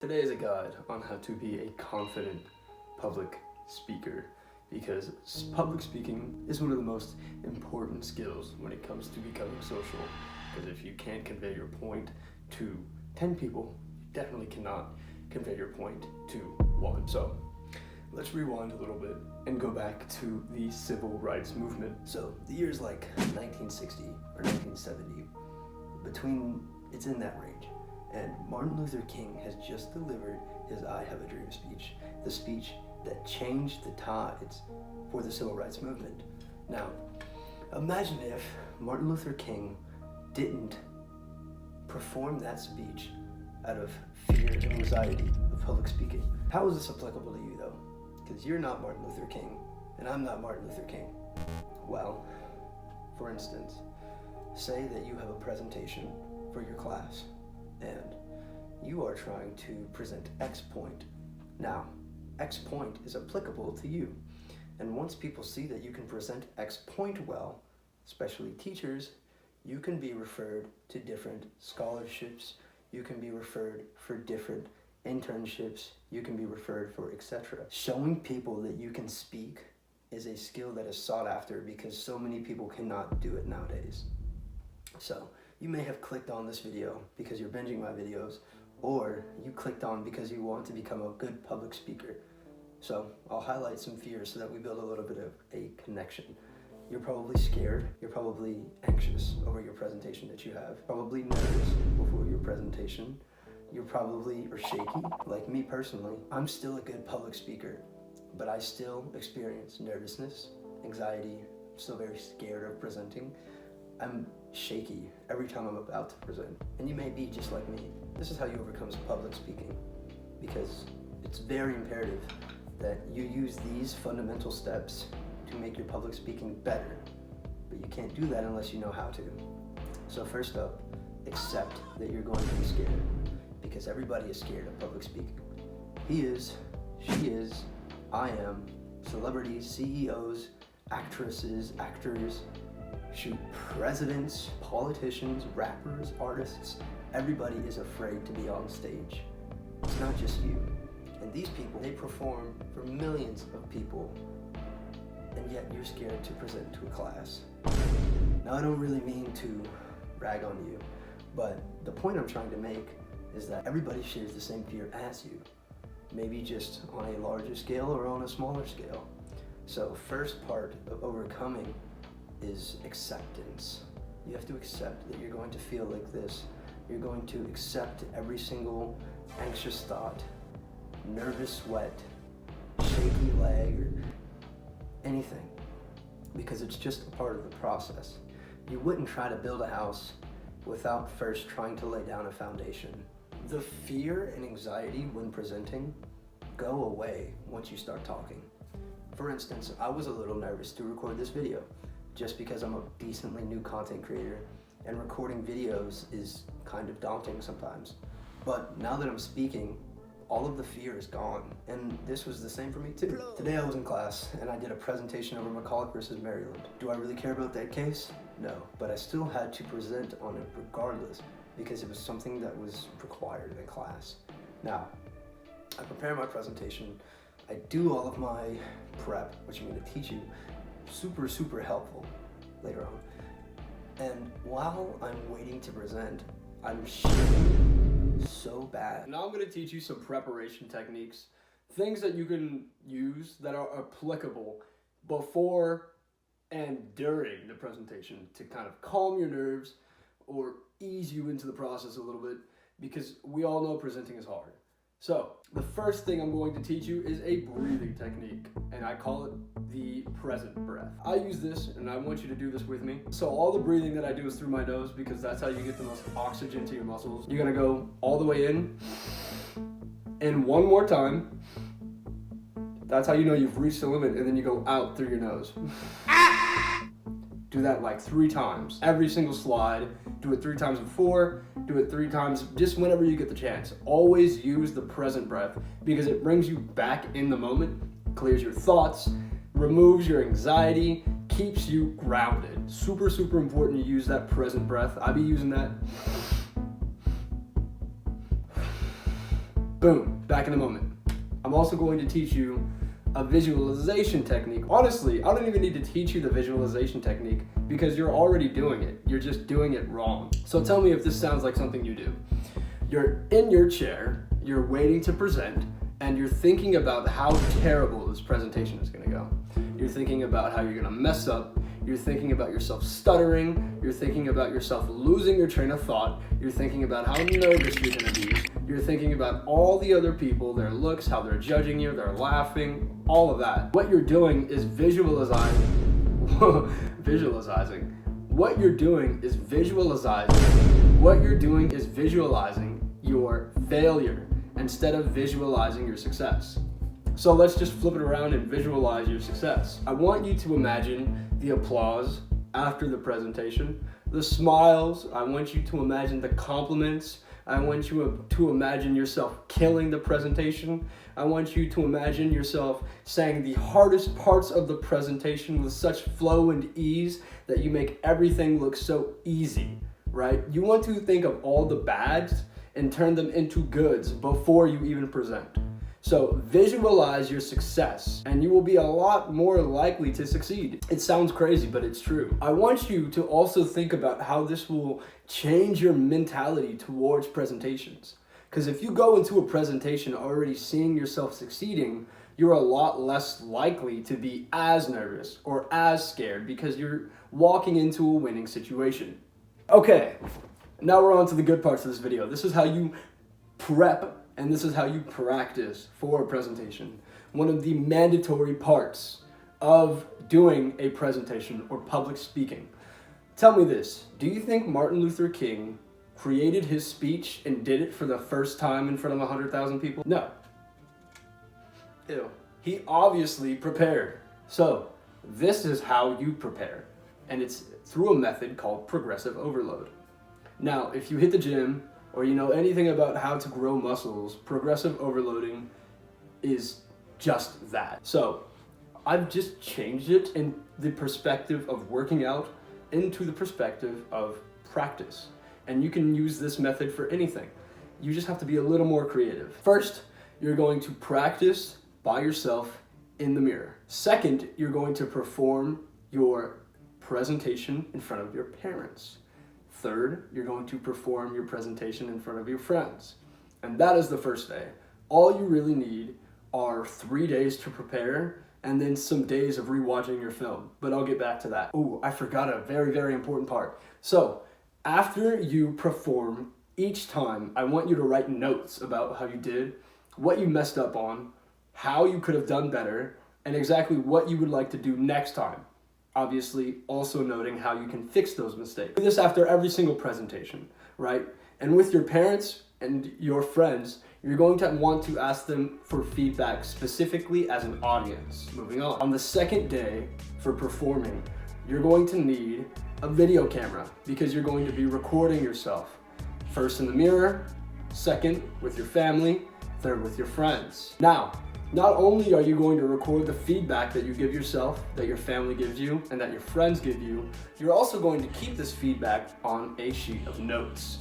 Today is a guide on how to be a confident public speaker, because public speaking is one of the most important skills when it comes to becoming social. Because if you can't convey your point to 10 people, you definitely cannot convey your point to one. So let's rewind a little bit and go back to the civil rights movement. So the years like 1960 or 1970, it's in that range. And Martin Luther King has just delivered his I Have a Dream speech, the speech that changed the tides for the civil rights movement. Now, imagine if Martin Luther King didn't perform that speech out of fear and anxiety of public speaking. How is this applicable to you though? Because you're not Martin Luther King, and I'm not Martin Luther King. Well, for instance, say that you have a presentation for your class, and you are trying to present X point. Now, X point is applicable to you. And once people see that you can present X point well, especially teachers, you can be referred to different scholarships, you can be referred for different internships, you can be referred for etc. Showing people that you can speak is a skill that is sought after because so many people cannot do it nowadays. So, you may have clicked on this video because you're binging my videos, or you clicked on because you want to become a good public speaker. So I'll highlight some fears so that we build a little bit of a connection. You're probably scared, you're probably anxious over your presentation that you have, probably nervous before your presentation, you're shaky, like me personally. I'm still a good public speaker, but I still experience nervousness, anxiety, I'm still very scared of presenting. I'm shaky every time I'm about to present. And you may be just like me. This is how you overcome public speaking, because it's very imperative that you use these fundamental steps to make your public speaking better. But you can't do that unless you know how to. So first up, accept that you're going to be scared, because everybody is scared of public speaking. He is, she is, I am, celebrities, CEOs, actresses, actors, presidents, politicians, rappers, artists, everybody is afraid to be on stage. It's not just you. And these people, they perform for millions of people, and yet you're scared to present to a class. Now, I don't really mean to rag on you, but the point I'm trying to make is that everybody shares the same fear as you, maybe just on a larger scale or on a smaller scale. So first part of overcoming is acceptance. You have to accept that you're going to feel like this. You're going to accept every single anxious thought, nervous sweat, shaky leg, or anything, because it's just a part of the process. You wouldn't try to build a house without first trying to lay down a foundation. The fear and anxiety when presenting go away once you start talking. For instance, I was a little nervous to record this video, just because I'm a decently new content creator, and recording videos is kind of daunting sometimes. But now that I'm speaking, all of the fear is gone, and this was the same for me too. Today I was in class, and I did a presentation over McCulloch versus Maryland. Do I really care about that case? No, but I still had to present on it regardless, because it was something that was required in class. Now, I prepare my presentation, I do all of my prep, which I'm going to teach you, super helpful later on. And while I'm waiting to present, I'm shaking so bad. Now I'm going to teach you some preparation techniques, things that you can use that are applicable before and during the presentation to kind of calm your nerves or ease you into the process a little bit, because we all know presenting is hard. So, the first thing I'm going to teach you is a breathing technique, and I call it the present breath. I use this, and I want you to do this with me. So all the breathing that I do is through my nose, because that's how you get the most oxygen to your muscles. You're gonna go all the way in, and one more time. That's how you know you've reached the limit, and then you go out through your nose. Do that like 3 times. Every single slide. Do it 3 times before, do it 3 times just whenever you get the chance. Always use the present breath, because it brings you back in the moment, clears your thoughts, removes your anxiety, keeps you grounded. Super important to use that present breath. I be using that Boom, back in a moment. I'm also going to teach you a visualization technique. Honestly, I don't even need to teach you the visualization technique because you're already doing it. You're just doing it wrong. So tell me if this sounds like something you do. You're in your chair, you're waiting to present, and you're thinking about how terrible this presentation is gonna go. You're thinking about how you're gonna mess up. You're thinking about yourself stuttering. You're thinking about yourself losing your train of thought. You're thinking about how nervous you're gonna be. You're thinking about all the other people, their looks, how they're judging you, they're laughing, all of that. What you're doing is visualizing. What you're doing is visualizing your failure instead of visualizing your success. So let's just flip it around and visualize your success. I want you to imagine the applause after the presentation, the smiles. I want you to imagine the compliments. I want you to imagine yourself killing the presentation. I want you to imagine yourself saying the hardest parts of the presentation with such flow and ease that you make everything look so easy, right? You want to think of all the bads and turn them into goods before you even present. So visualize your success and you will be a lot more likely to succeed. It sounds crazy, but it's true. I want you to also think about how this will change your mentality towards presentations. Because if you go into a presentation already seeing yourself succeeding, you're a lot less likely to be as nervous or as scared because you're walking into a winning situation. Okay, now we're on to the good parts of this video. This is how you prep and this is how you practice for a presentation. One of the mandatory parts of doing a presentation or public speaking. Tell me this, do you think Martin Luther King created his speech and did it for the first time in front of 100,000 people? No. Ew. He obviously prepared. So this is how you prepare. And it's through a method called progressive overload. Now, if you hit the gym, or you know anything about how to grow muscles, progressive overloading is just that. So I've just changed it in the perspective of working out into the perspective of practice. And you can use this method for anything. You just have to be a little more creative. First, you're going to practice by yourself in the mirror. Second, you're going to perform your presentation in front of your parents. Third, you're going to perform your presentation in front of your friends. And that is the first day. All you really need are 3 days to prepare and then some days of rewatching your film. But I'll get back to that. Oh, I forgot a very, very important part. So after you perform each time, I want you to write notes about how you did, what you messed up on, how you could have done better, and exactly what you would like to do next time. Obviously, also noting how you can fix those mistakes. Do this after every single presentation, right? And with your parents and your friends, you're going to want to ask them for feedback specifically as an audience. Moving on. On the second day for performing, you're going to need a video camera because you're going to be recording yourself. First in the mirror, second with your family, third with your friends. Now, not only are you going to record the feedback that you give yourself, that your family gives you, and that your friends give you, you're also going to keep this feedback on a sheet of notes.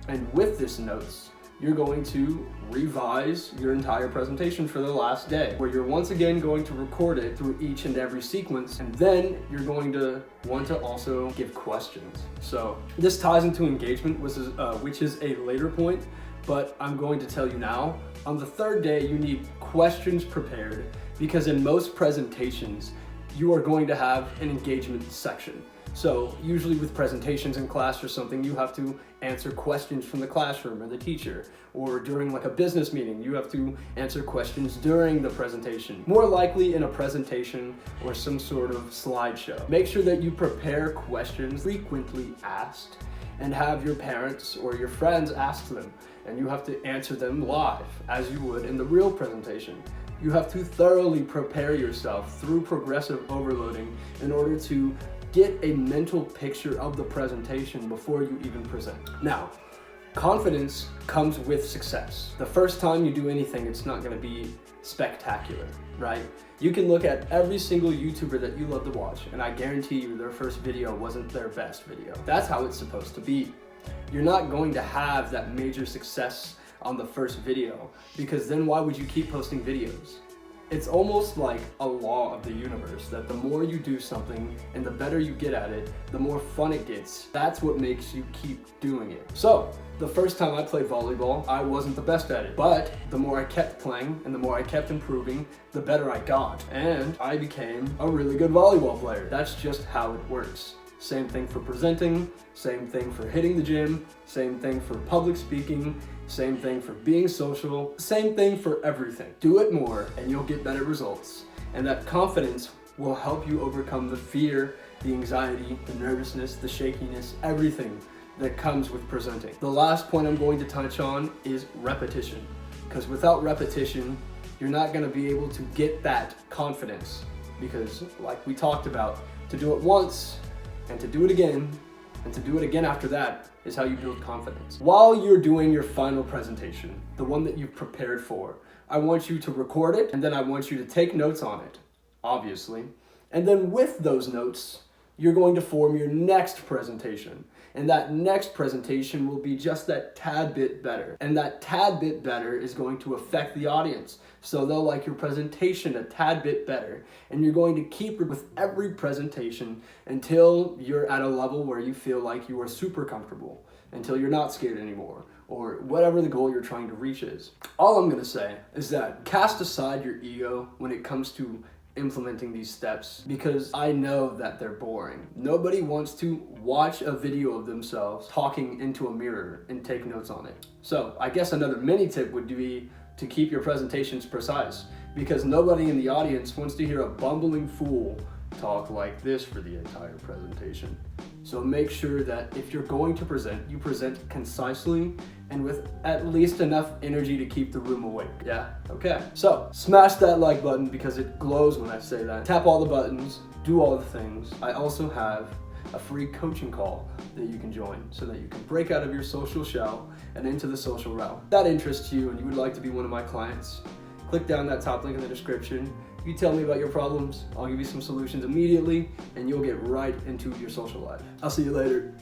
And with this notes, you're going to revise your entire presentation for the last day, where you're once again going to record it through each and every sequence, and then you're going to want to also give questions. So this ties into engagement, which is a later point, but I'm going to tell you now. On the third day, you need questions prepared because in most presentations, you are going to have an engagement section. So usually with presentations in class or something, you have to answer questions from the classroom or the teacher, or during like a business meeting, you have to answer questions during the presentation. More likely in a presentation or some sort of slideshow. Make sure that you prepare questions frequently asked and have your parents or your friends ask them, and you have to answer them live as you would in the real presentation. You have to thoroughly prepare yourself through progressive overloading in order to get a mental picture of the presentation before you even present. Now, confidence comes with success. The first time you do anything, it's not gonna be spectacular, right? You can look at every single YouTuber that you love to watch, and I guarantee you their first video wasn't their best video. That's how it's supposed to be. You're not going to have that major success on the first video, because then why would you keep posting videos? It's almost like a law of the universe that the more you do something and the better you get at it, the more fun it gets. That's what makes you keep doing it. So, the first time I played volleyball, I wasn't the best at it. But the more I kept playing and the more I kept improving, the better I got. And I became a really good volleyball player. That's just how it works. Same thing for presenting, same thing for hitting the gym, same thing for public speaking, same thing for being social, same thing for everything. Do it more and you'll get better results. And that confidence will help you overcome the fear, the anxiety, the nervousness, the shakiness, everything that comes with presenting. The last point I'm going to touch on is repetition. Because without repetition, you're not going to be able to get that confidence. Because like we talked about, to do it once and to do it again and to do it again after that is how you build confidence. While you're doing your final presentation, the one that you've prepared for, I want you to record it and then I want you to take notes on it, obviously. And then with those notes, you're going to form your next presentation. And that next presentation will be just that tad bit better. And that tad bit better is going to affect the audience. So they'll like your presentation a tad bit better. And you're going to keep it with every presentation until you're at a level where you feel like you are super comfortable, until you're not scared anymore, or whatever the goal you're trying to reach is. All I'm gonna say is that cast aside your ego when it comes to implementing these steps, because I know that they're boring. Nobody wants to watch a video of themselves talking into a mirror and take notes on it. So I guess another mini tip would be to keep your presentations precise, because nobody in the audience wants to hear a bumbling fool talk like this for the entire presentation. So make sure that if you're going to present, you present concisely and with at least enough energy to keep the room awake. Yeah? Okay. So smash that like button because it glows when I say that. Tap all the buttons, do all the things. I also have a free coaching call that you can join so that you can break out of your social shell and into the social realm. If that interests you and you would like to be one of my clients, click down that top link in the description. You tell me about your problems, I'll give you some solutions immediately, and you'll get right into your social life. I'll see you later.